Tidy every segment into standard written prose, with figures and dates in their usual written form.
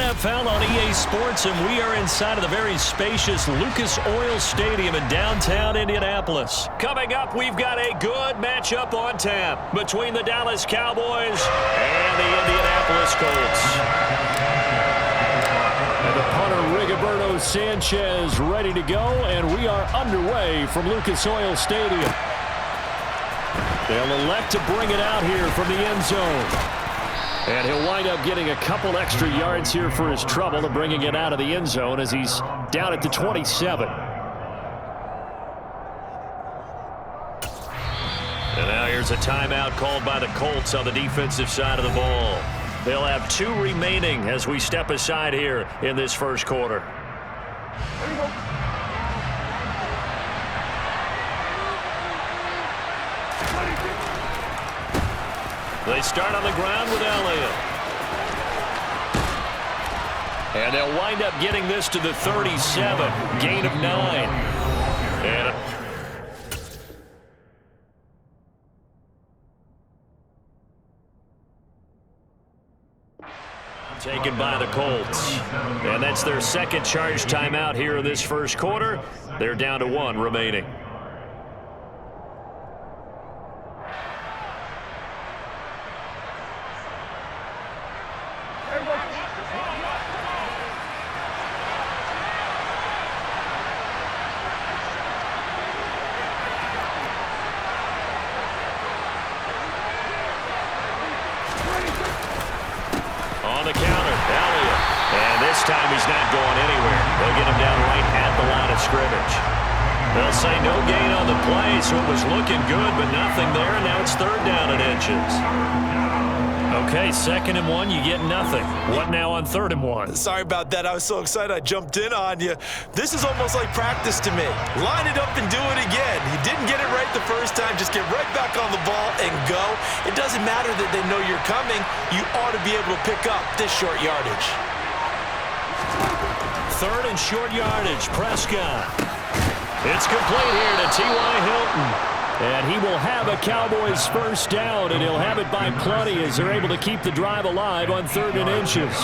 NFL on EA Sports, and we are inside of the very spacious Lucas Oil Stadium in downtown Indianapolis. Coming up, we've got a good matchup on tap between the Dallas Cowboys and the Indianapolis Colts. And the punter, Rigoberto Sanchez, ready to go, and we are underway from Lucas Oil Stadium. They'll elect to bring it out here from the end zone. And he'll wind up getting a couple extra yards here for his trouble of bringing it out of the end zone as he's down at the 27. And now here's a timeout called by the Colts on the defensive side of the ball. They'll have 2 remaining as we step aside here in this first quarter. They start on the ground with Elliott. And they'll wind up getting this to the 37. Gain of 9. And taken by the Colts. And that's their second charge timeout here in this first quarter. They're down to 1 remaining. On the counter, Elliott. And this time he's not going anywhere. They'll get him down right at the line of scrimmage. They'll say no gain on the play, so it was looking good, but nothing there, and now it's 3rd down and inches. Okay, 2nd and 1, you get nothing. What now on 3rd and 1? Sorry about that. I was so excited I jumped in on you. This is almost like practice to me. Line it up and do it again. You didn't get it right the first time. Just get right back on the ball and go. It doesn't matter that they know you're coming. You ought to be able to pick up this short yardage. 3rd and short yardage. Prescott. It's complete here to T.Y. Hilton. And he will have a Cowboys first down, and he'll have it by plenty as they're able to keep the drive alive on 3rd and inches.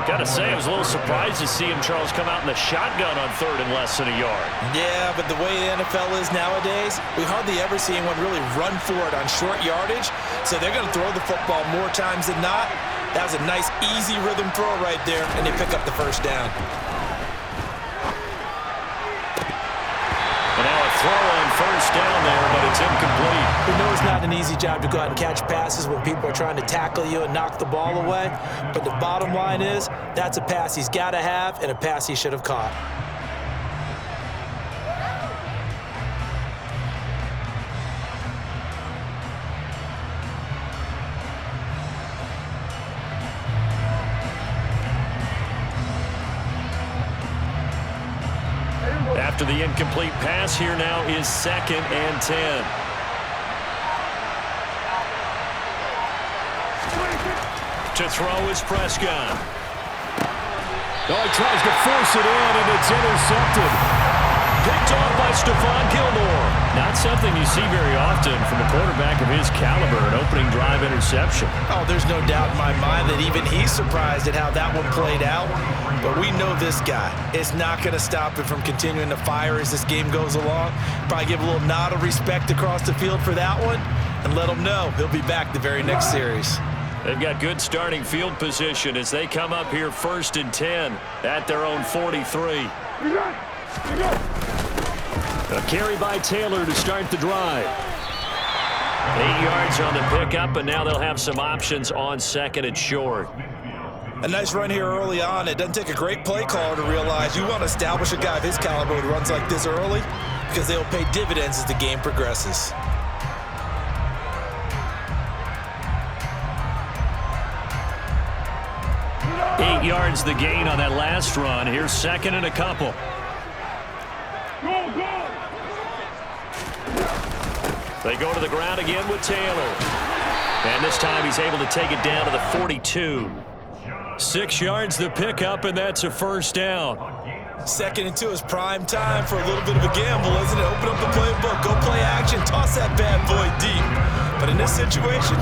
Got to say, I was a little surprised to see him, Charles, come out in the shotgun on 3rd and less than a yard. Yeah, but the way the NFL is nowadays, we hardly ever see anyone really run for it on short yardage, so they're going to throw the football more times than not. That was a nice, easy rhythm throw right there, and they pick up the first down. Throw on first down there, but it's incomplete. We know it's not an easy job to go out and catch passes when people are trying to tackle you and knock the ball away. But the bottom line is, that's a pass he's got to have and a pass he should have caught. After the incomplete pass, here now is 2nd and 10. To throw is Prescott. Oh, he tries to force it in, and it's intercepted. Picked off by Stephon Gilmore. Not something you see very often from a quarterback of his caliber, an opening drive interception. Oh, there's no doubt in my mind that even he's surprised at how that one played out. But we know this guy. It's not going to stop him from continuing to fire as this game goes along. Probably give a little nod of respect across the field for that one and let him know he'll be back the very next series. They've got good starting field position as they come up here 1st and 10 at their own 43. A carry by Taylor to start the drive. 8 yards on the pickup, and now they'll have some options on 2nd and short. A nice run here early on. It doesn't take a great play caller to realize you want to establish a guy of his caliber who runs like this early because they'll pay dividends as the game progresses. Eight yards the gain on that last run. Here's 2nd and a couple. They go to the ground again with Taylor. And this time he's able to take it down to the 42. 6 yards the pickup, and that's a first down. 2nd and 2 is prime time for a little bit of a gamble, isn't it? Open up the playbook, go play action, toss that bad boy deep. But in this situation,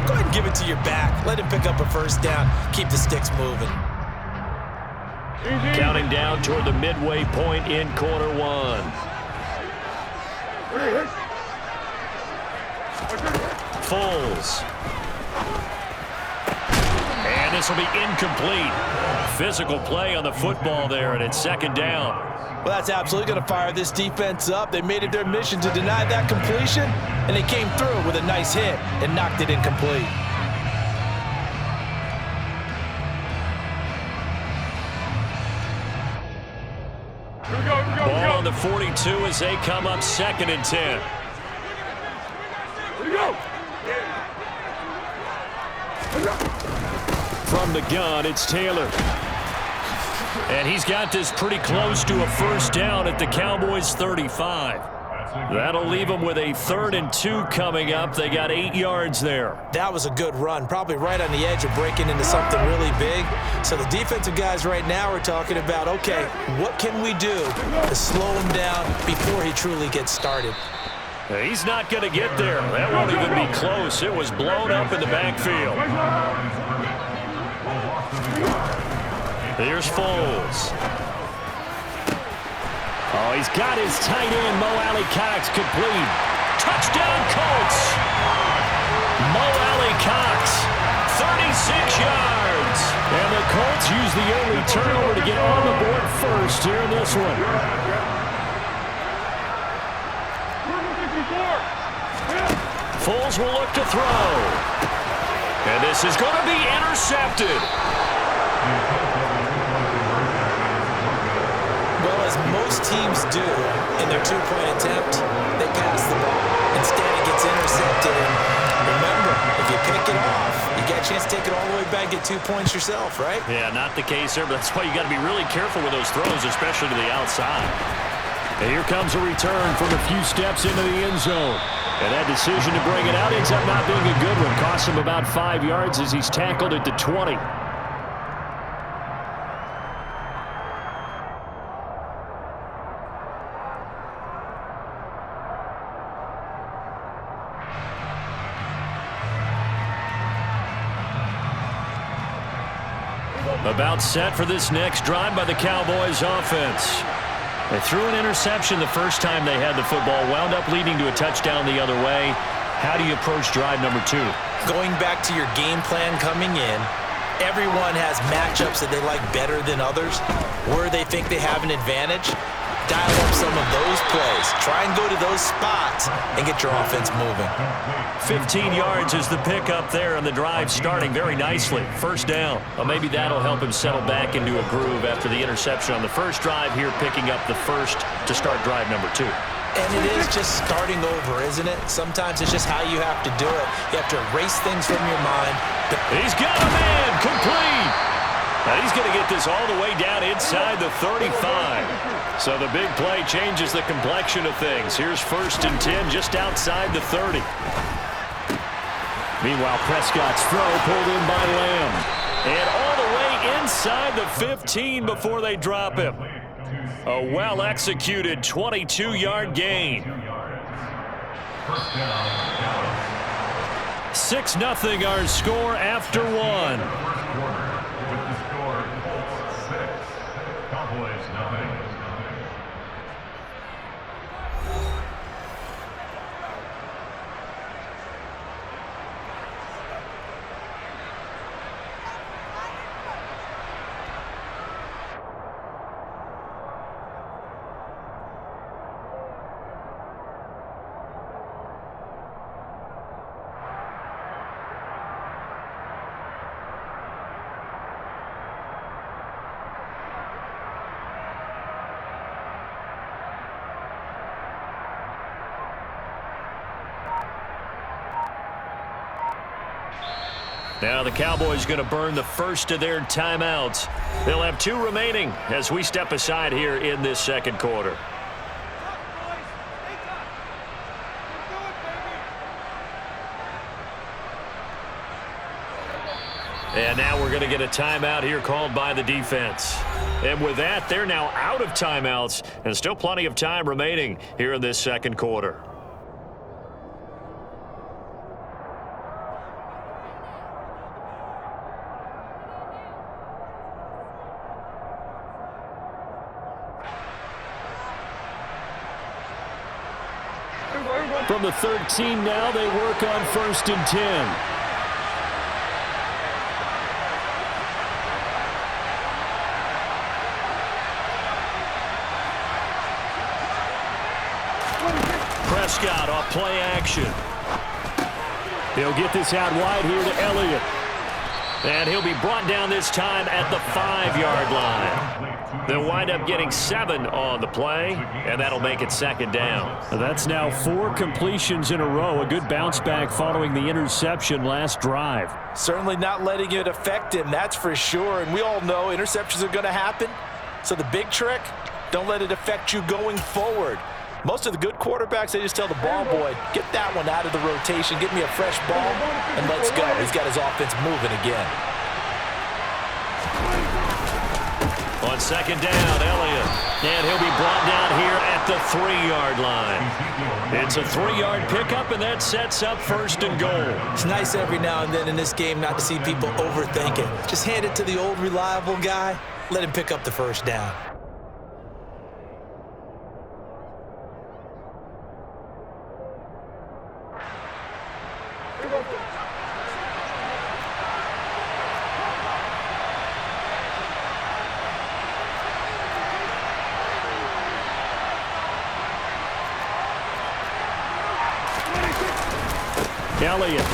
Go ahead and give it to your back. Let him pick up a first down. Keep the sticks moving. Counting down toward the midway point in quarter one. Foles. And this will be incomplete. Physical play on the football there, and it's second down. Well, that's absolutely going to fire this defense up. They made it their mission to deny that completion, and they came through with a nice hit and knocked it incomplete. Ball on the 42 as they come up 2nd and 10. From the gun, it's Taylor. And he's got this pretty close to a first down at the Cowboys' 35. That'll leave them with a 3rd and 2 coming up. They got 8 yards there. That was a good run, probably right on the edge of breaking into something really big. So the defensive guys right now are talking about, okay, what can we do to slow him down before he truly gets started? He's not going to get there. That won't even be close. It was blown up in the backfield. Here's Foles. Oh, he's got his tight end, Mo Alley-Cox, complete. Touchdown, Colts. Mo Alley-Cox, 36 yards. And the Colts use the early turnover to get on the board first here in this one. Foles will look to throw. And this is going to be intercepted. Well, as most teams do in their two-point attempt, they pass the ball. Instead, it gets intercepted. And remember, if you pick it off, you get a chance to take it all the way back, get 2 points yourself, right? Yeah, not the case there, but that's why you got to be really careful with those throws, especially to the outside. And here comes a return from a few steps into the end zone. And that decision to bring it out ends up not being a good one. Costs him about 5 yards as he's tackled at the 20. About set for this next drive by the Cowboys offense. They threw an interception the first time they had the football, wound up leading to a touchdown the other way. How do you approach drive number 2? Going back to your game plan coming in, everyone has matchups that they like better than others, where they think they have an advantage. Dial up some of those plays. Try and go to those spots and get your offense moving. 15 yards is the pickup there, and the drive starting very nicely. First down. Well, maybe that'll help him settle back into a groove after the interception on the first drive here, picking up the first to start drive number 2. And it is just starting over, isn't it? Sometimes it's just how you have to do it. You have to erase things from your mind. He's got a man complete. And he's going to get this all the way down inside the 35. So the big play changes the complexion of things. Here's 1st and 10 just outside the 30. Meanwhile, Prescott's throw pulled in by Lamb. And all the way inside the 15 before they drop him. A well-executed 22-yard gain. 6-0 our score after one. Now the Cowboys going to burn the first of their timeouts. They'll have 2 remaining as we step aside here in this second quarter. And now we're going to get a timeout here called by the defense. And with that, they're now out of timeouts and still plenty of time remaining here in this second quarter. From the 13 now, they work on 1st and 10. Prescott off play action. He'll get this out wide here to Elliott. And he'll be brought down this time at the 5-yard line. They'll wind up getting 7 on the play, and that'll make it 2nd down. That's now 4 completions in a row. A good bounce back following the interception last drive. Certainly not letting it affect him, that's for sure. And we all know interceptions are going to happen. So the big trick, don't let it affect you going forward. Most of the good quarterbacks, they just tell the ball boy, get that one out of the rotation, get me a fresh ball, and let's go. He's got his offense moving again. On 2nd down, Elliott. And he'll be brought down here at the 3-yard line. It's a 3-yard pickup, and that sets up 1st and goal. It's nice every now and then in this game not to see people overthink it. Just hand it to the old reliable guy. Let him pick up the 1st down. Elliott.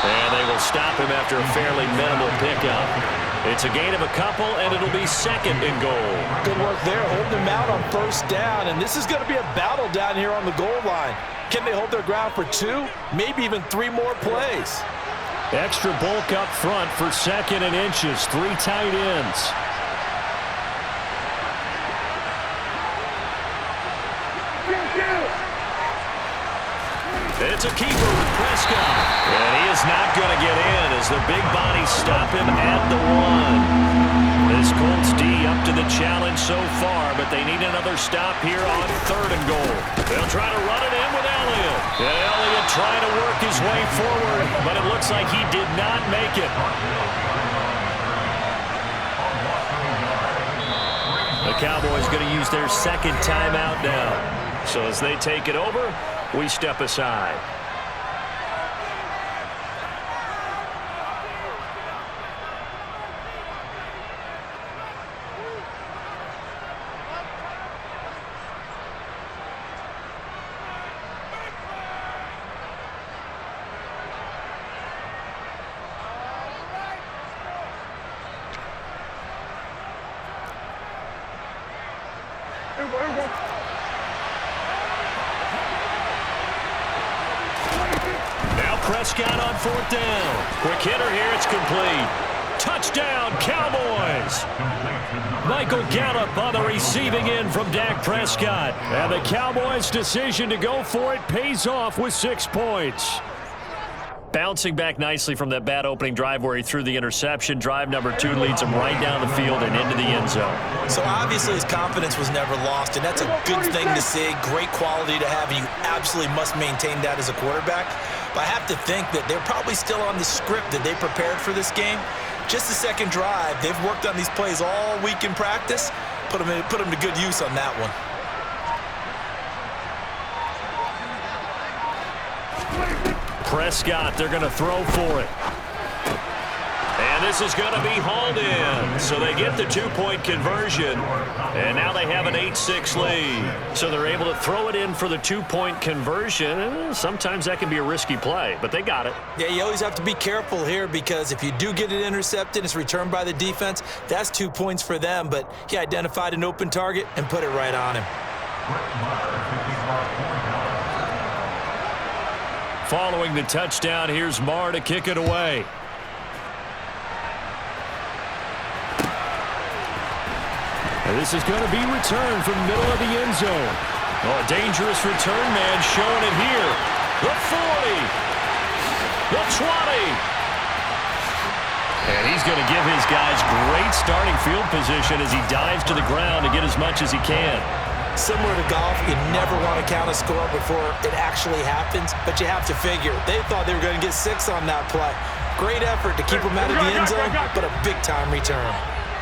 And they will stop him after a fairly minimal pickup. It's a gain of a couple, and it'll be 2nd and goal. Good work there, holding him out on 1st down, and this is going to be a battle down here on the goal line. Can they hold their ground for 2, maybe even 3 more plays? Extra bulk up front for 2nd and inches, 3 tight ends. It's a keeper with Prescott. And he is not going to get in as the big bodies stop him at the 1. This Colts D up to the challenge so far, but they need another stop here on 3rd and goal. They'll try to run it in with Elliott. And Elliott trying to work his way forward, but it looks like he did not make it. The Cowboys going to use their 2nd timeout now. So as they take it over, we step aside. Prescott on 4th down. Quick hitter here. It's complete. Touchdown, Cowboys. Michael Gallup on the receiving end from Dak Prescott. And the Cowboys' decision to go for it pays off with 6 points. Bouncing back nicely from that bad opening drive where he threw the interception. Drive number 2 leads him right down the field and into the end zone. So obviously his confidence was never lost, and that's a good thing to see. Great quality to have, and you absolutely must maintain that as a quarterback. But I have to think that they're probably still on the script that they prepared for this game. Just the 2nd drive, they've worked on these plays all week in practice. Put them to good use on that one. Prescott, they're going to throw for it. And this is going to be hauled in. So they get the 2-point conversion. And now they have an 8-6 lead. So they're able to throw it in for the 2-point conversion. Sometimes that can be a risky play, but they got it. Yeah, you always have to be careful here because if you do get it intercepted, it's returned by the defense. That's 2 points for them, but he identified an open target and put it right on him. Following the touchdown, here's Marr to kick it away. And this is going to be returned from the middle of the end zone. Oh, a dangerous return man showing it here. The 40. The 20. And he's going to give his guys great starting field position as he dives to the ground to get as much as he can. Similar to golf, you never want to count a score before it actually happens, but you have to figure. They thought they were going to get 6 on that play. Great effort to keep them out of the end zone, but a big-time return.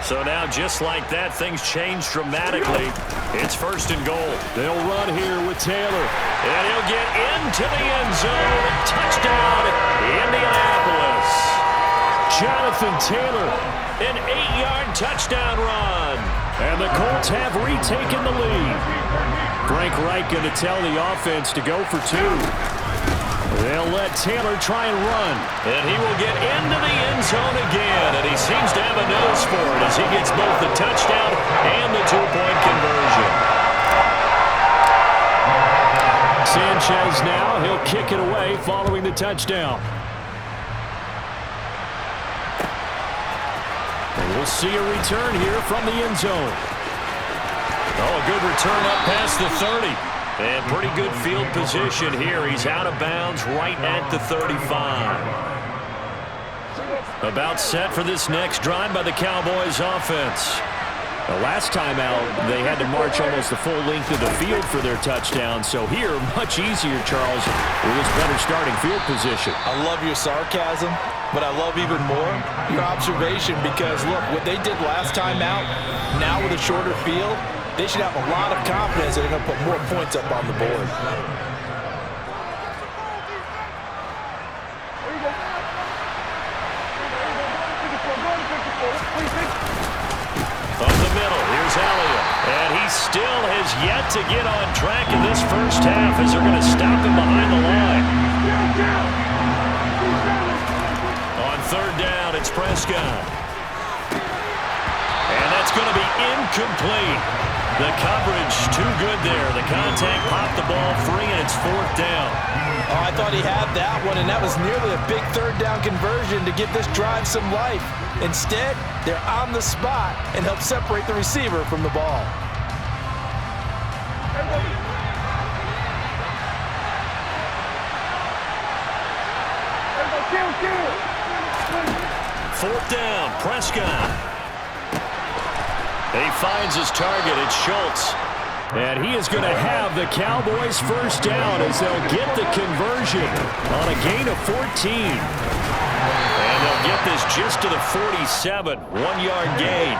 So now, just like that, things change dramatically. It's 1st and goal. They'll run here with Taylor. And he'll get into the end zone. Touchdown, Indianapolis. Jonathan Taylor, an 8-yard touchdown run. And the Colts have retaken the lead. Frank Reich going to tell the offense to go for 2. They'll let Taylor try and run. And he will get into the end zone again. And he seems to have a nose for it as he gets both the touchdown and the 2-point conversion. Sanchez now, he'll kick it away following the touchdown. And we'll see a return here from the end zone. Oh, a good return up past the 30. And pretty good field position here. He's out of bounds right at the 35. About set for this next drive by the Cowboys offense. The last time out, they had to march almost the full length of the field for their touchdown. So here, much easier, Charles, with this better starting field position. I love your sarcasm, but I love even more your observation because, look, what they did last time out, now with a shorter field, they should have a lot of confidence that they're going to put more points up on the board. Up the middle, here's Elliott. And he still has yet to get on track in this first half as they're going to stop him behind the line. On 3rd down, it's Prescott. And that's going to be incomplete. The coverage too good there. The contact popped the ball free, and it's 4th down. Oh, I thought he had that one, and that was nearly a big 3rd down conversion to give this drive some life. Instead, they're on the spot and help separate the receiver from the ball. Fourth down, Prescott. He finds his target. It's Schultz. And he is going to have the Cowboys first down as they'll get the conversion on a gain of 14. And they'll get this just to the 47, 1-yard gain.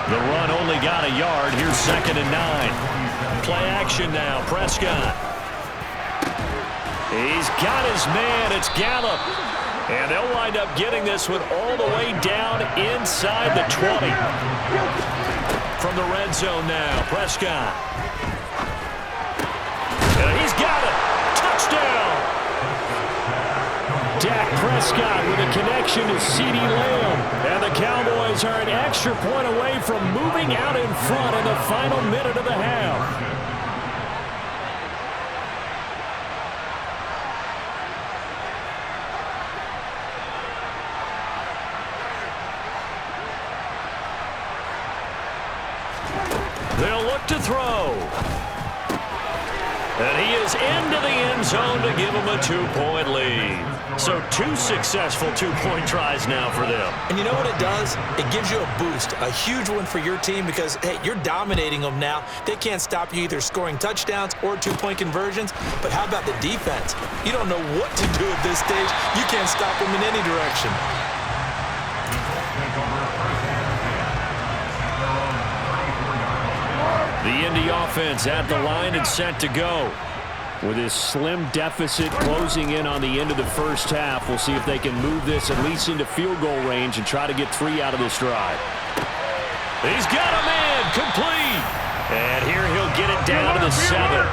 The run only got a yard. Here's 2nd and 9. Play action now, Prescott. He's got his man. It's Gallup. And they'll wind up getting this one all the way down inside the 20. From the red zone now, Prescott. And he's got it. Touchdown. Dak Prescott with a connection to CeeDee Lamb. And the Cowboys are an extra point away from moving out in front in the final minute of the half. They'll look to throw. And he is into the end zone to give him a 2-point lead. So 2 successful 2-point tries now for them. And you know what it does? It gives you a boost, a huge one for your team because, hey, you're dominating them now. They can't stop you either scoring touchdowns or 2-point conversions. But how about the defense? You don't know what to do at this stage. You can't stop them in any direction. The Indy offense at the line and set to go. With his slim deficit closing in on the end of the first half, we'll see if they can move this at least into field goal range and try to get 3 out of this drive. He's got a man, complete. And here he'll get it down to the 7.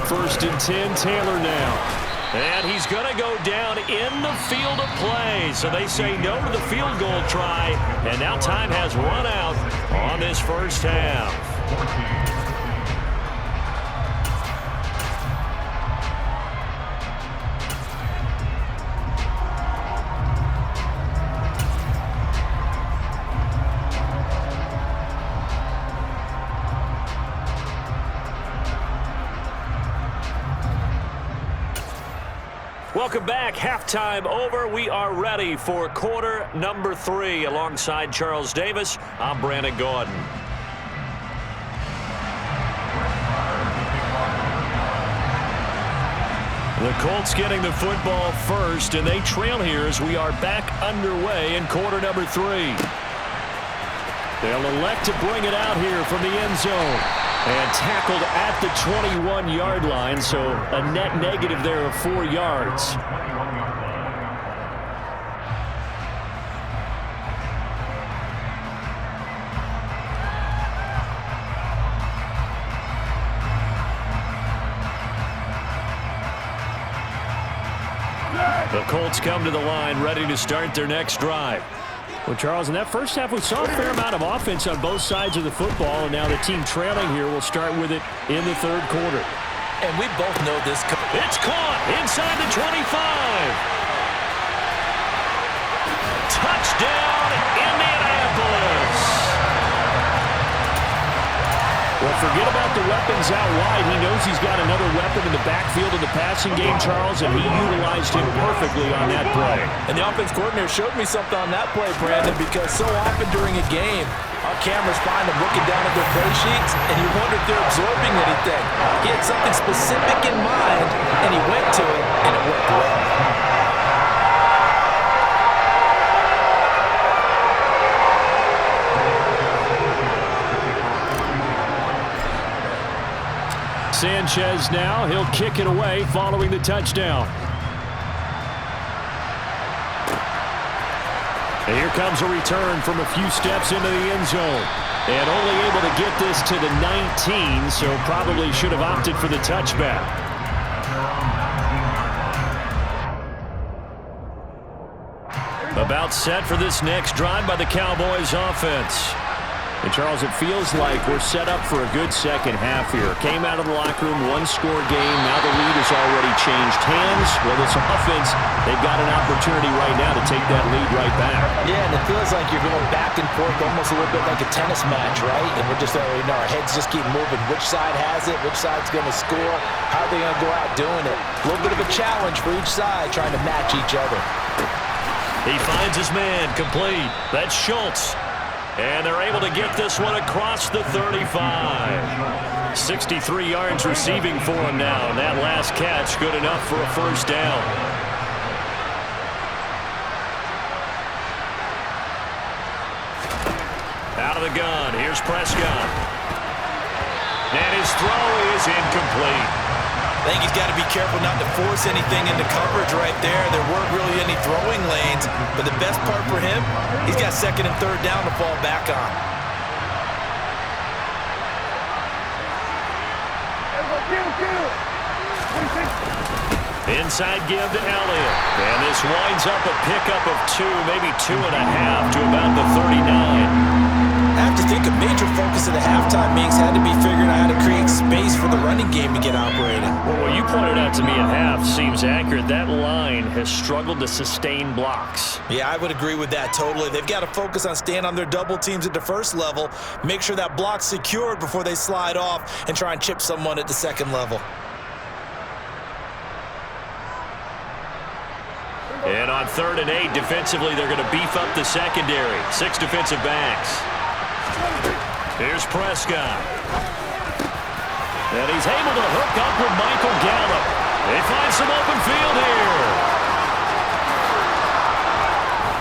1st and 10, Taylor now. And he's going to go down in the field of play. So they say no to the field goal try. And now time has run out on this first half. Welcome back. Halftime over. We are ready for quarter number 3. Alongside Charles Davis, I'm Brandon Gordon. The Colts getting the football first, and they trail here as we are back underway in quarter number 3. They'll elect to bring it out here from the end zone. And tackled at the 21-yard line, so a net negative there of 4 yards. The Colts come to the line, ready to start their next drive. Well, Charles, in that first half, we saw a fair amount of offense on both sides of the football, and now the team trailing here will start with it in the third quarter. And we both know this. It's caught inside the 25. Touchdown, Indianapolis. Well, forget about the weapons out wide. He knows he's got another weapon in the backfield of the passing game, Charles, and he utilized him perfectly on that play. And the offense coordinator showed me something on that play, Brandon, because so often during a game, our cameras find them looking down at their play sheets, and you wonder if they're absorbing anything. He had something specific in mind, and he went to it, and it worked well. Sanchez now, he'll kick it away following the touchdown. And here comes a return from a few steps into the end zone. And only able to get this to the 19, so probably should have opted for the touchback. About set for this next drive by the Cowboys offense. And, Charles, it feels like we're set up for a good second half here. Came out of the locker room, one-score game. Now the lead has already changed hands. Well, this offense, they've got an opportunity right now to take that lead right back. Yeah, and it feels like you're going back and forth almost a little bit like a tennis match, right? And we're just already know our heads just keep moving. Which side has it? Which side's going to score? How are they going to go out doing it? A little bit of a challenge for each side trying to match each other. He finds his man complete. That's Schultz. And they're able to get this one across the 35. 63 yards receiving for him now. And that last catch good enough for a first down. Out of the gun. Here's Prescott. And his throw is incomplete. I think he's got to be careful not to force anything into coverage right there. There weren't really any throwing lanes, but the best part for him, he's got second and third down to fall back on. Inside give to Elliott. And this winds up a pickup of 2, maybe 2.5 to about the 39. I have to think a major focus of the halftime meetings had to be figuring out how to create space for the running game to get operating. Well, what you pointed out to me at half seems accurate. That line has struggled to sustain blocks. Yeah, I would agree with that totally. They've got to focus on staying on their double teams at the first level, make sure that block's secured before they slide off and try and chip someone at the second level. And on 3rd and 8, defensively, they're going to beef up the secondary. 6 defensive backs. Here's Prescott. And he's able to hook up with Michael Gallup. They find some open field here.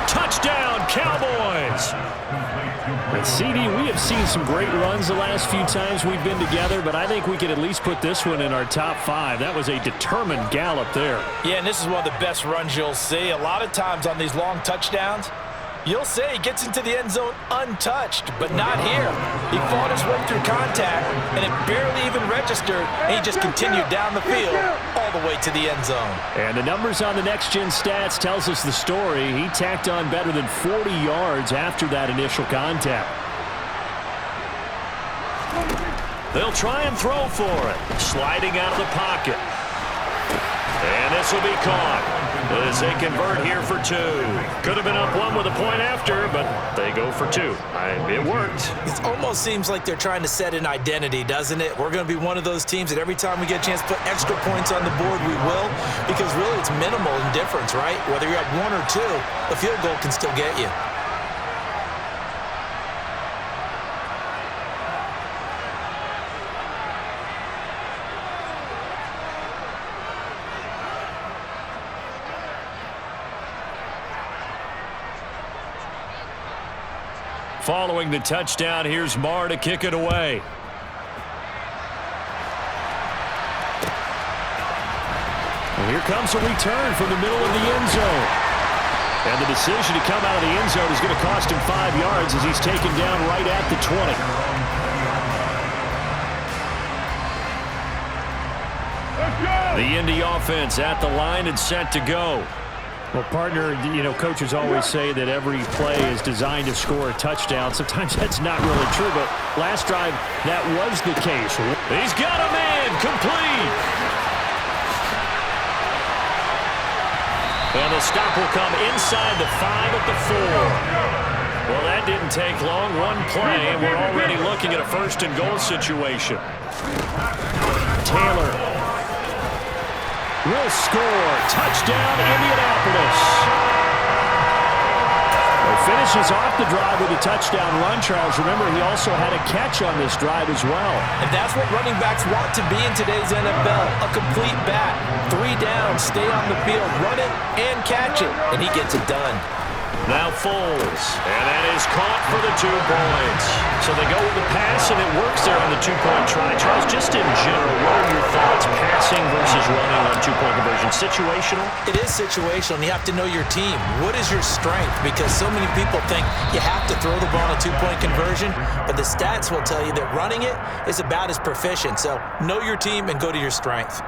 Touchdown, Cowboys. And CD, we have seen some great runs the last few times we've been together, but I think we could at least put this one in our top 5. That was a determined Gallup there. Yeah, and this is one of the best runs you'll see. A lot of times on these long touchdowns, you'll say he gets into the end zone untouched, but not here. He fought his way through contact, and it barely even registered, and he just continued down the field all the way to the end zone. And the numbers on the next-gen stats tells us the story. He tacked on better than 40 yards after that initial contact. They'll try and throw for it. Sliding out of the pocket. And this will be caught as they convert here for 2. Could have been up 1 with a point after, but they go for 2. It worked. It almost seems like they're trying to set an identity, doesn't it? We're going to be one of those teams that every time we get a chance to put extra points on the board, we will, because really it's minimal in difference, right? Whether you're at 1 or 2, the field goal can still get you. Following the touchdown, here's Marr to kick it away. And here comes a return from the middle of the end zone. And the decision to come out of the end zone is going to cost him 5 yards as he's taken down right at the 20. The Indy offense at the line and set to go. Well, partner, coaches always say that every play is designed to score a touchdown. Sometimes that's not really true, but last drive, that was the case. He's got a man, complete. And the stop will come inside the 5 at the 4. Well, that didn't take long. One play, and we're already looking at a first-and-goal situation. Taylor will score. Touchdown, Indianapolis. He finishes off the drive with a touchdown run, Charles. Remember, he also had a catch on this drive as well. And that's what running backs want to be in today's NFL. A complete bat. 3 downs, stay on the field, run it, and catch it. And he gets it done. Now Foles, and that is caught for the 2 points. So they go with the pass, and it works there on the 2-point try. Charles, just in general, what are your thoughts, passing versus running on 2-point conversion? Situational? It is situational, and you have to know your team. What is your strength? Because so many people think you have to throw the ball on a 2-point conversion, but the stats will tell you that running it is about as proficient. So know your team and go to your strength.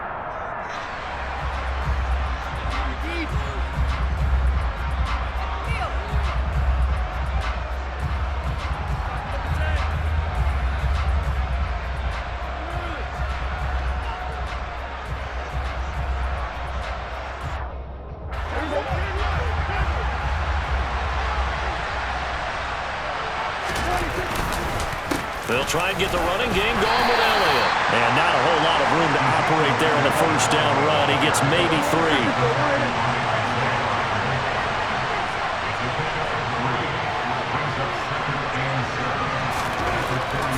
They'll try and get the running game going with Elliott. And not a whole lot of room to operate there on the first down run. He gets maybe 3.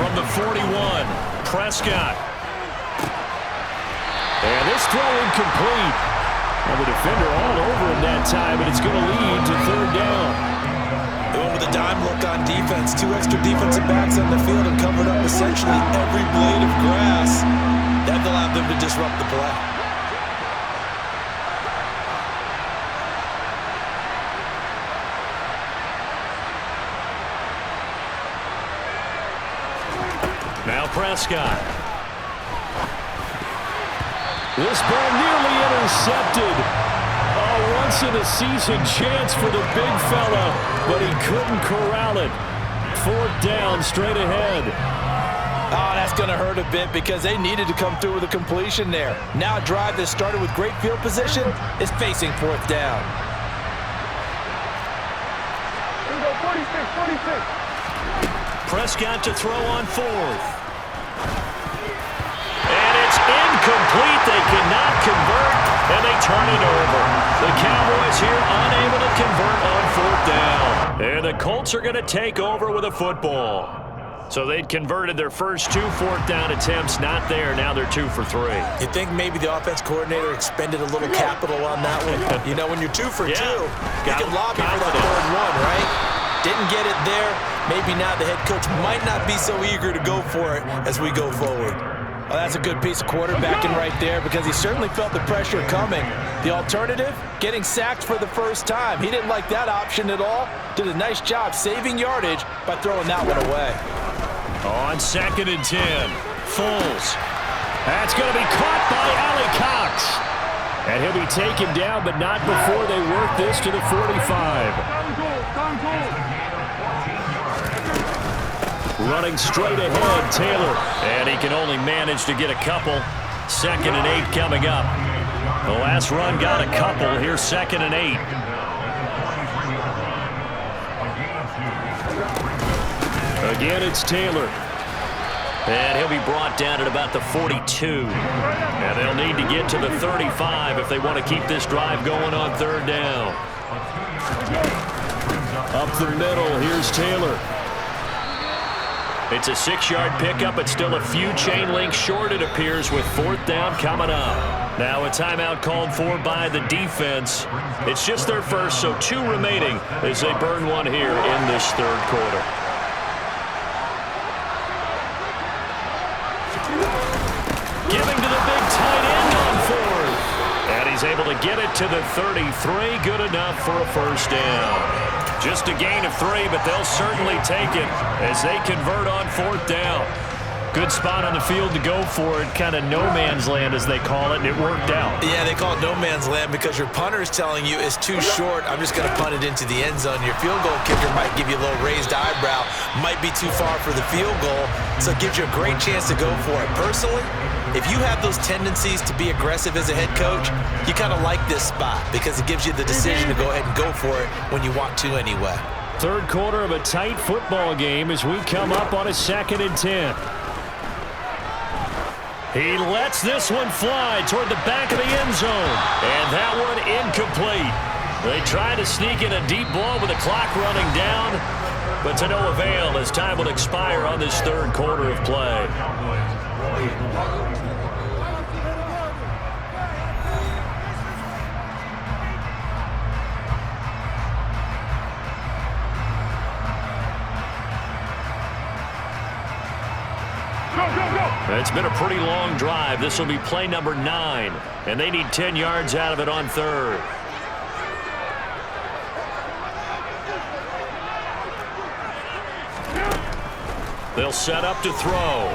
From the 41, Prescott. And this throw incomplete. And the defender all over him that time, and it's going to lead to 3rd down. They went with a dime look on defense. 2 extra defensive backs on the field and covered up essentially every blade of grass. That allowed them to disrupt the play. Now Prescott. This ball nearly intercepted. Once-in-a-season chance for the big fella, but he couldn't corral it. 4th down, straight ahead. Oh, that's going to hurt a bit because they needed to come through with a completion there. Now a drive that started with great field position is facing 4th down. Here we go, 46. Prescott to throw on 4th. And it's incomplete. They cannot convert, and they turn it over. The Cowboys here unable to convert on 4th down. And the Colts are going to take over with a football. So they'd converted their first 2 4th down attempts. Not there. Now they're 2 for 3. You think maybe the offense coordinator expended a little capital on that one? When you're 2 for 2, you can lobby for that 3rd one, right? Didn't get it there. Maybe now the head coach might not be so eager to go for it as we go forward. Well, that's a good piece of quarterbacking right there because he certainly felt the pressure coming. The alternative, getting sacked for the first time. He didn't like that option at all. Did a nice job saving yardage by throwing that one away. On 2nd and 10, Foles. That's going to be caught by Allie Cox. And he'll be taken down, but not before they work this to the 45. Running straight ahead, Taylor. And he can only manage to get a couple. 2nd and 8 coming up. The last run got a couple. Here's 2nd and 8. Again, it's Taylor. And he'll be brought down at about the 42. And they'll need to get to the 35 if they want to keep this drive going on 3rd down. Up the middle, here's Taylor. It's a 6-yard pickup, but still a few chain links short, it appears, with 4th down coming up. Now a timeout called for by the defense. It's just their first, so 2 remaining as they burn one here in this 3rd quarter. he's able to get it to the 33. Good enough for a first down. Just a gain of 3, but they'll certainly take it as they convert on 4th down. Good spot on the field to go for it, kind of no man's land as they call it, and it worked out. Yeah, they call it no man's land because your punter is telling you it's too short. I'm just going to punt it into the end zone. Your field goal kicker might give you a little raised eyebrow, might be too far for the field goal, so it gives you a great chance to go for it. Personally, if you have those tendencies to be aggressive as a head coach, you kind of like this spot because it gives you the decision to go ahead and go for it when you want to anyway. Third quarter of a tight football game as we come up on a 2nd and 10. He lets this one fly toward the back of the end zone. And that one incomplete. They try to sneak in a deep ball with the clock running down, but to no avail as time will expire on this third quarter of play. It's been a pretty long drive. This will be play number 9, and they need 10 yards out of it on 3rd. They'll set up to throw.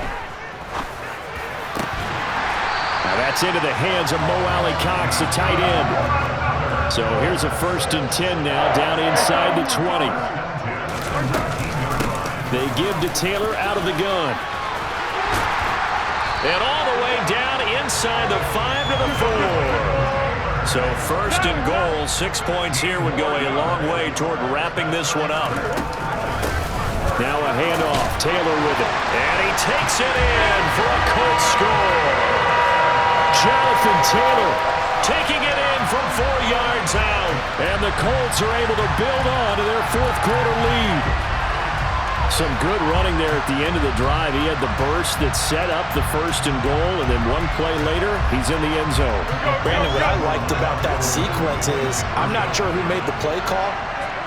Now that's into the hands of Mo Alley Cox, the tight end. So here's a 1st and 10 now, down inside the 20. They give to Taylor out of the gun. And all the way down inside the 5 to the 4. So 1st and goal, 6 points here would go a long way toward wrapping this one up. Now a handoff, Taylor with it. And he takes it in for a Colts score. Jonathan Taylor taking it in from 4 yards out. And the Colts are able to build on to their 4th quarter lead. Some good running there at the end of the drive. He had the burst that set up the 1st and goal, and then one play later, he's in the end zone. Brandon, what I liked about that sequence is I'm not sure who made the play call,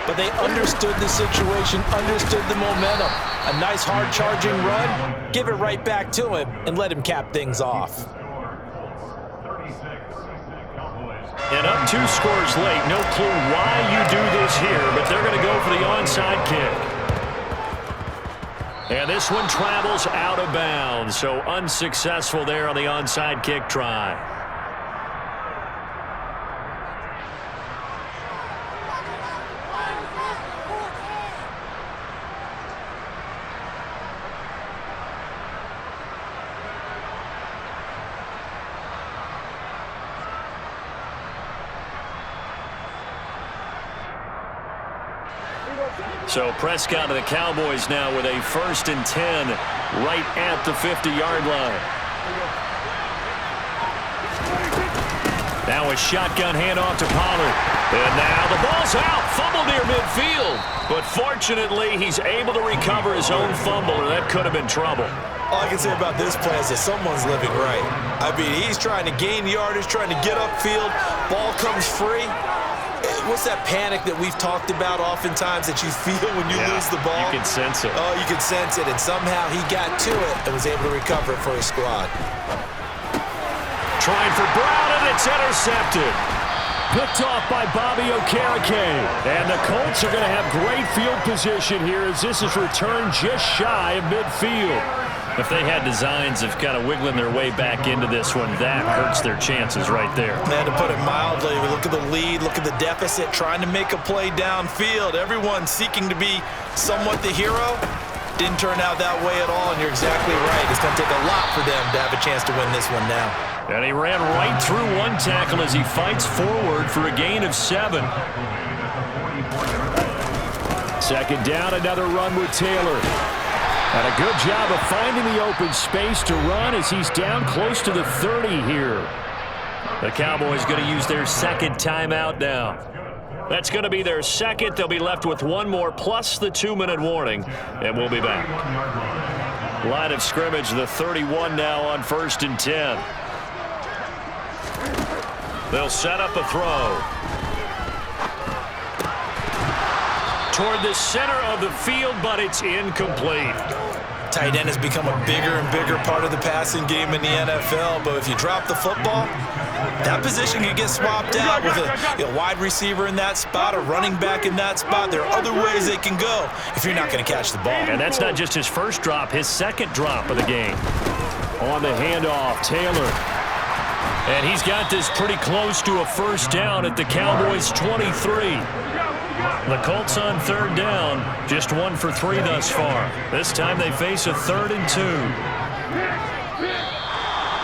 but they understood the situation, understood the momentum. A nice hard charging run, give it right back to him, and let him cap things off. And up 2 scores late. No clue why you do this here, but they're going to go for the onside kick. And this one travels out of bounds, so unsuccessful there on the onside kick try. So Prescott and the Cowboys now with a 1st and 10 right at the 50-yard line. Now a shotgun handoff to Pollard. And now the ball's out. Fumble near midfield. But fortunately, he's able to recover his own fumble, or that could have been trouble. All I can say about this play is that someone's living right. I mean, he's trying to gain yardage, trying to get upfield. Ball comes free. What's that panic that we've talked about oftentimes that you feel when you lose the ball? You can sense it. Oh, you can sense it, and somehow he got to it and was able to recover it for his squad. Trying for Brown, and it's intercepted. Picked off by Bobby Okereke. And the Colts are going to have great field position here as this is returned just shy of midfield. If they had designs of kind of wiggling their way back into this one, that hurts their chances right there. Man, to put it mildly, we look at the lead, look at the deficit, trying to make a play downfield. Everyone seeking to be somewhat the hero. Didn't turn out that way at all, and you're exactly right. It's going to take a lot for them to have a chance to win this one now. And he ran right through one tackle as he fights forward for a gain of 7. 2nd down, another run with Taylor. And a good job of finding the open space to run as he's down close to the 30 here. The Cowboys going to use their 2nd timeout now. That's going to be their 2nd. They'll be left with one more plus the 2-minute warning, and we'll be back. Line of scrimmage, the 31 now on 1st and 10. They'll set up a throw. Toward the center of the field, but it's incomplete. Tight end has become a bigger and bigger part of the passing game in the NFL, but if you drop the football, That position can get swapped out with a wide receiver in that spot, a running back in that spot. There are other ways they can go if you're not going to catch the ball. And that's not just his first drop, his second drop of the game. On the handoff, Taylor. And he's got this pretty close to a first down at the Cowboys' 23. The Colts on third down, just 1 for 3 thus far. This time they face a 3rd and 2.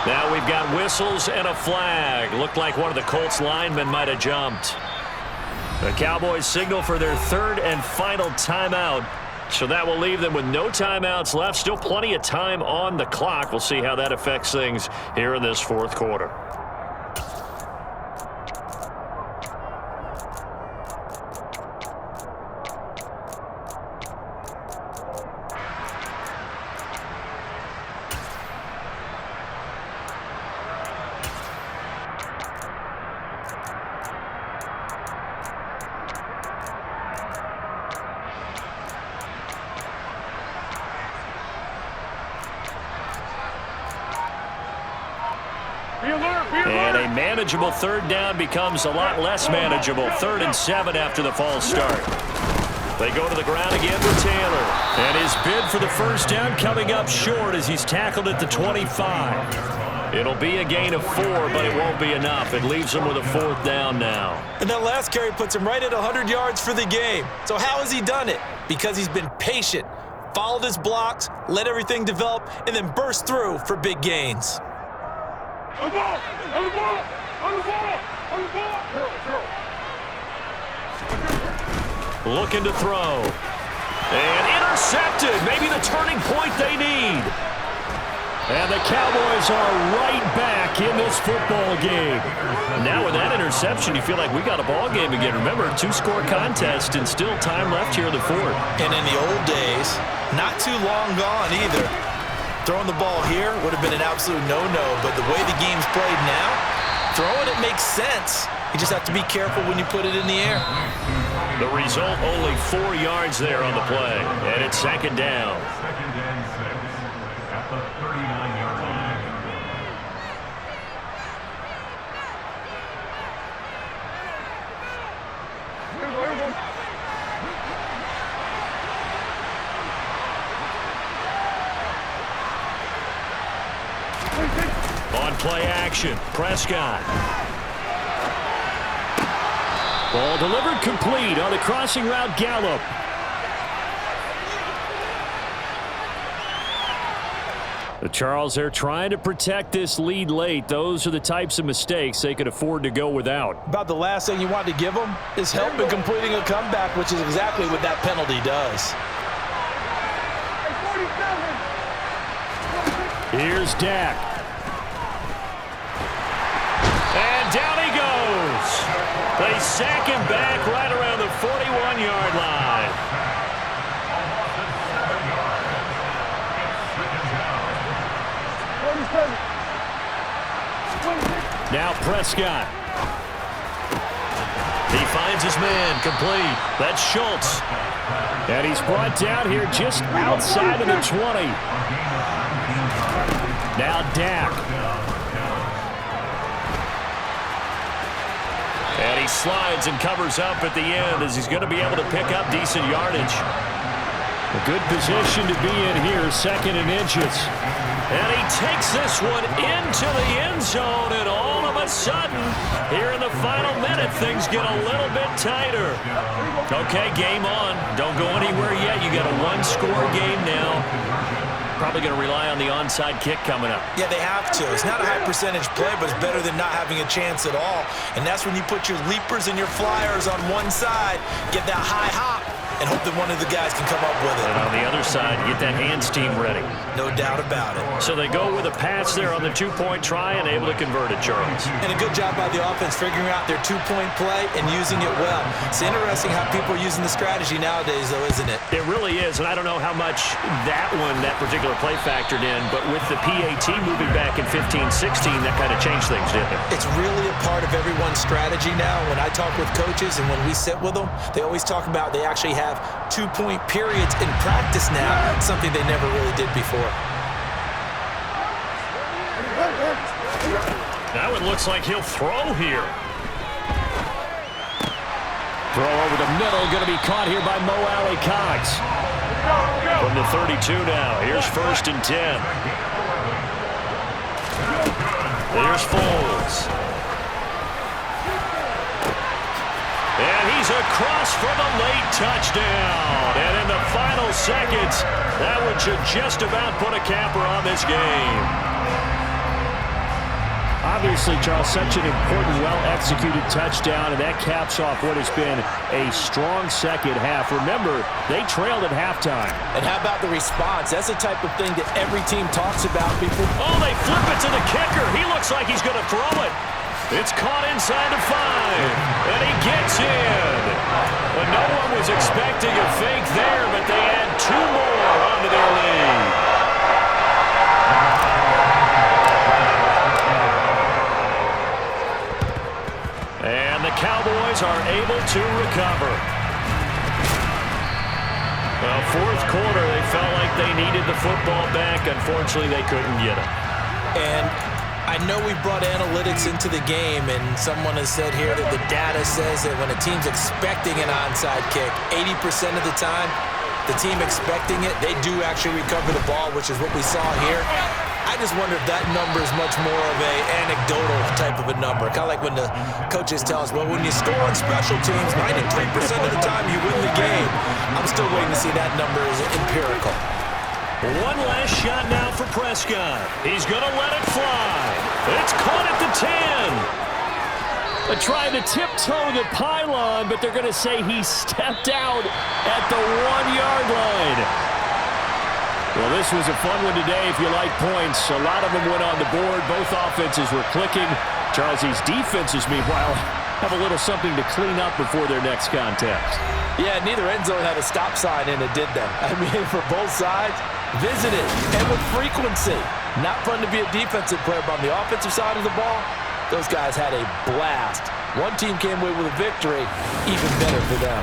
Now we've got whistles and a flag. Looked like one of the Colts linemen might have jumped. The Cowboys signal for their 3rd and final timeout. So that will leave them with no timeouts left. Still plenty of time on the clock. We'll see how that affects things here in this 4th quarter. And a manageable 3rd down becomes a lot less manageable. 3rd and 7 after the false start. They go to the ground again with Taylor. And his bid for the first down coming up short as he's tackled at the 25. It'll be a gain of 4, but it won't be enough. It leaves him with a 4th down now. And that last carry puts him right at 100 yards for the game. So how has he done it? Because he's been patient, followed his blocks, let everything develop, and then burst through for big gains. On the ball! On the ball! On the ball! On the ball! Looking to throw. And intercepted. Maybe the turning point they need. And the Cowboys are right back in this football game. Now with that interception, you feel like we got a ball game again. Remember, 2-score contest and still time left here in the 4th. And in the old days, not too long gone either. Throwing the ball here would have been an absolute no-no, but the way the game's played now, throwing it makes sense. You just have to be careful when you put it in the air. The result, only 4 yards there on the play, and it's 2nd down. At the 39-yard line. On play action, Prescott. Ball delivered complete on the crossing route, Gallup. The Charles, they're trying to protect this lead late. Those are the types of mistakes they could afford to go without. About the last thing you want to give them is help in completing a comeback, which is exactly what that penalty does. Here's Dak. And down he goes. They sack him back right around the 41-yard line. Now Prescott. He finds his man, complete. That's Schultz. And he's brought down here just outside of the 20. Now Dak. And he slides and covers up at the end as he's going to be able to pick up decent yardage. A good position to be in here, 2nd and inches. And he takes this one into the end zone, and all of a sudden, here in the final minute, things get a little bit tighter. Okay, game on. Don't go anywhere yet. You got a 1-score game now. Probably going to rely on the onside kick coming up. Yeah, they have to. It's not a high percentage play, but it's better than not having a chance at all. And that's when you put your leapers and your flyers on one side, get that high hop, and hope that one of the guys can come up with it. And on the other side, get that hands team ready. No doubt about it. So they go with a pass there on the 2-point try and able to convert it, Charles. And a good job by the offense figuring out their 2-point play and using it well. It's interesting how people are using the strategy nowadays, though, isn't it? It really is, and I don't know how much that particular play factored in, but with the PAT moving back in 15-16, that kind of changed things, didn't it? It's really a part of everyone's strategy now. When I talk with coaches and when we sit with them, they always talk about they actually have 2-point periods in practice now, something they never really did before. Now it looks like he'll throw here. Throw over the middle, going to be caught here by Mo Alley Cox. From the 32 now, here's 1st and 10. Here's Foles. And he's across for the late touchdown. And in the final seconds, that one should just about put a capper on this game. Obviously, Charles, such an important, well-executed touchdown, and that caps off what has been a strong second half. Remember, they trailed at halftime. And how about the response? That's the type of thing that every team talks about, people. Oh, they flip it to the kicker. He looks like he's going to throw it. It's caught inside the 5, and he gets in. But no one was expecting a fake there, but they add 2 more onto their lead. And the Cowboys are able to recover. Well, 4th quarter, they felt like they needed the football back. Unfortunately, they couldn't get it. And I know we brought analytics into the game, and someone has said here that the data says that when a team's expecting an onside kick, 80% of the time, the team expecting it, they do actually recover the ball, which is what we saw here. I just wonder if that number is much more of a anecdotal type of a number. Kind of like when the coaches tell us, well, when you score on special teams, 93% of the time you win the game. I'm still waiting to see that number is empirical. One last shot now for Prescott. He's going to let it fly. It's caught at the 10. They're trying to tiptoe the pylon, but they're going to say he stepped out at the 1-yard line. Well, this was a fun one today if you like points. A lot of them went on the board. Both offenses were clicking. Charles, these defenses, meanwhile, have a little something to clean up before their next contest. Yeah, neither end zone had a stop sign, and it did that. I mean, for both sides, visited and with frequency. Not fun to be a defensive player, but on the offensive side of the ball, those guys had a blast. One team came away with a victory, even better for them.